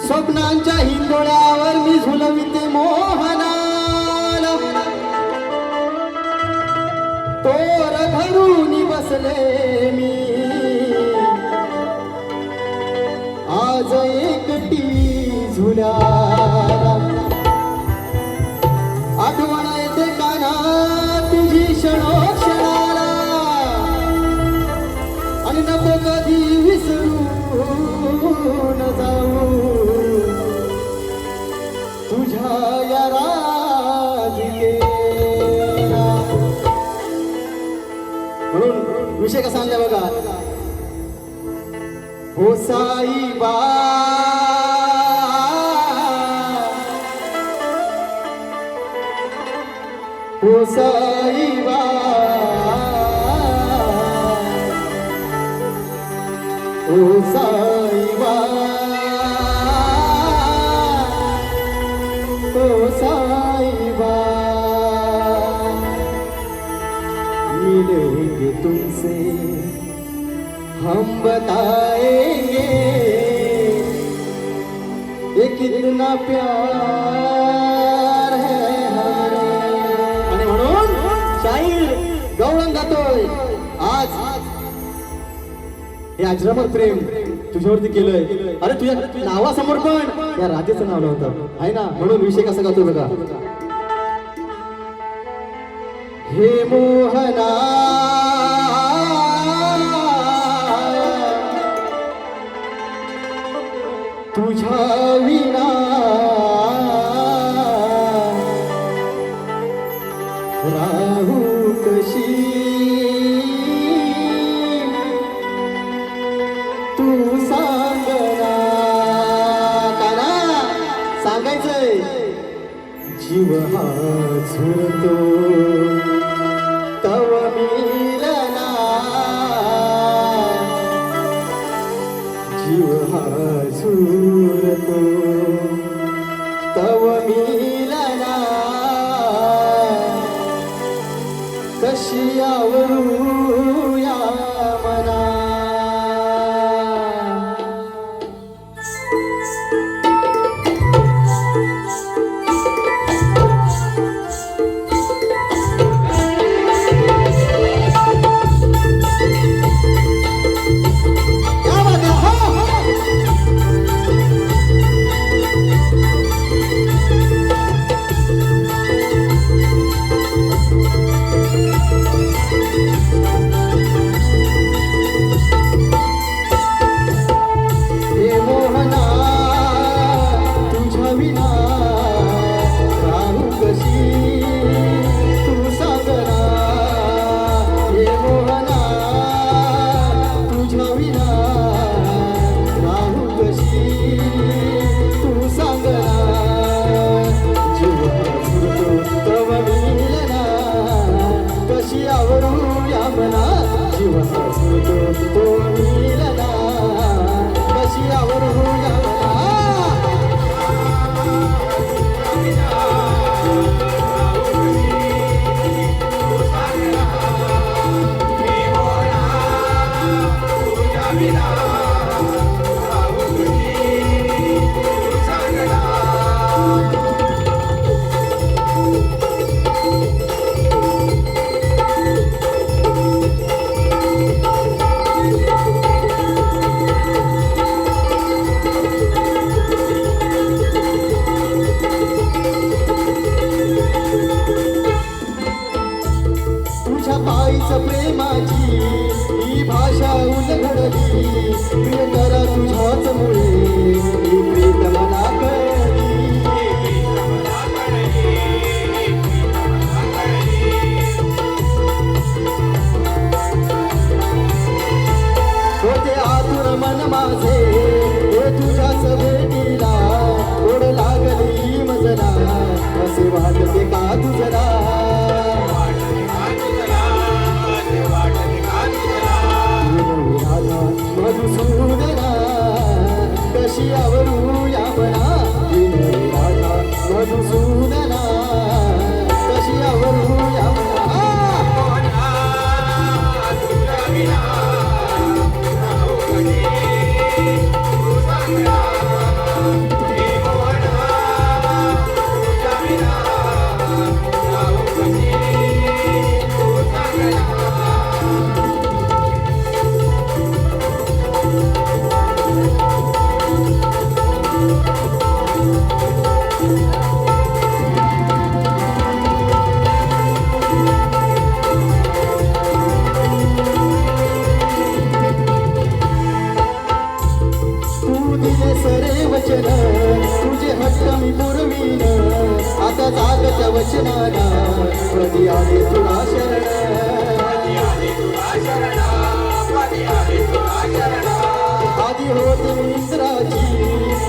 स्वप्नांच्या हिंदोळ्यावर मी झुलविते मोहनाल, तोर धरून बसले मी आज एकटी झुल्याला। आठवण येते काना तुझी क्षणोक्षणाला, आणि नको कधी विसरून जाऊ तुझ्या या राधिकेला। म्हणून विषय कसा आणला बघा, हो साईबा हो साईबा हो साईबा हो साईबा, मिलेंगे तुमसे हम बताएंगे ये कितना प्यार है हमारे। आणि म्हणून शाहीर गवळण गातोय आज हे अजरामर प्रेम तुझ्यावरती केलंय। अरे तुझ्या नावासमोर पण या राधेचं नाव नव्हतं आहे ना, म्हणून विषय कसा गातोय बघा, हे मोहना तुझ्या विना राहू कशी, तू सांगना काना सांगायचंय, जीव हा झुरतो तव मिलना, जीव हा झुरतो तव मिलना, कशी आवरू या मना। प्रेमाची ही भाषा उलगडली, प्रियकरा तुझ्याच मुळे ही प्रीत मला कळली। होते आतुर मन माझे हे तुझ्याच भेटीला, ओढ लागली मजला असे वाटते का तुझला, मधुसूदना कशी आवरू या मना, राधा मधुसूदना कशी आवरू या मना। रे वचन तुझे हट्ट मी पुरवीन आता जागच्या वचनाला कधी आले तुला शरण आधी होती मी इंद्राची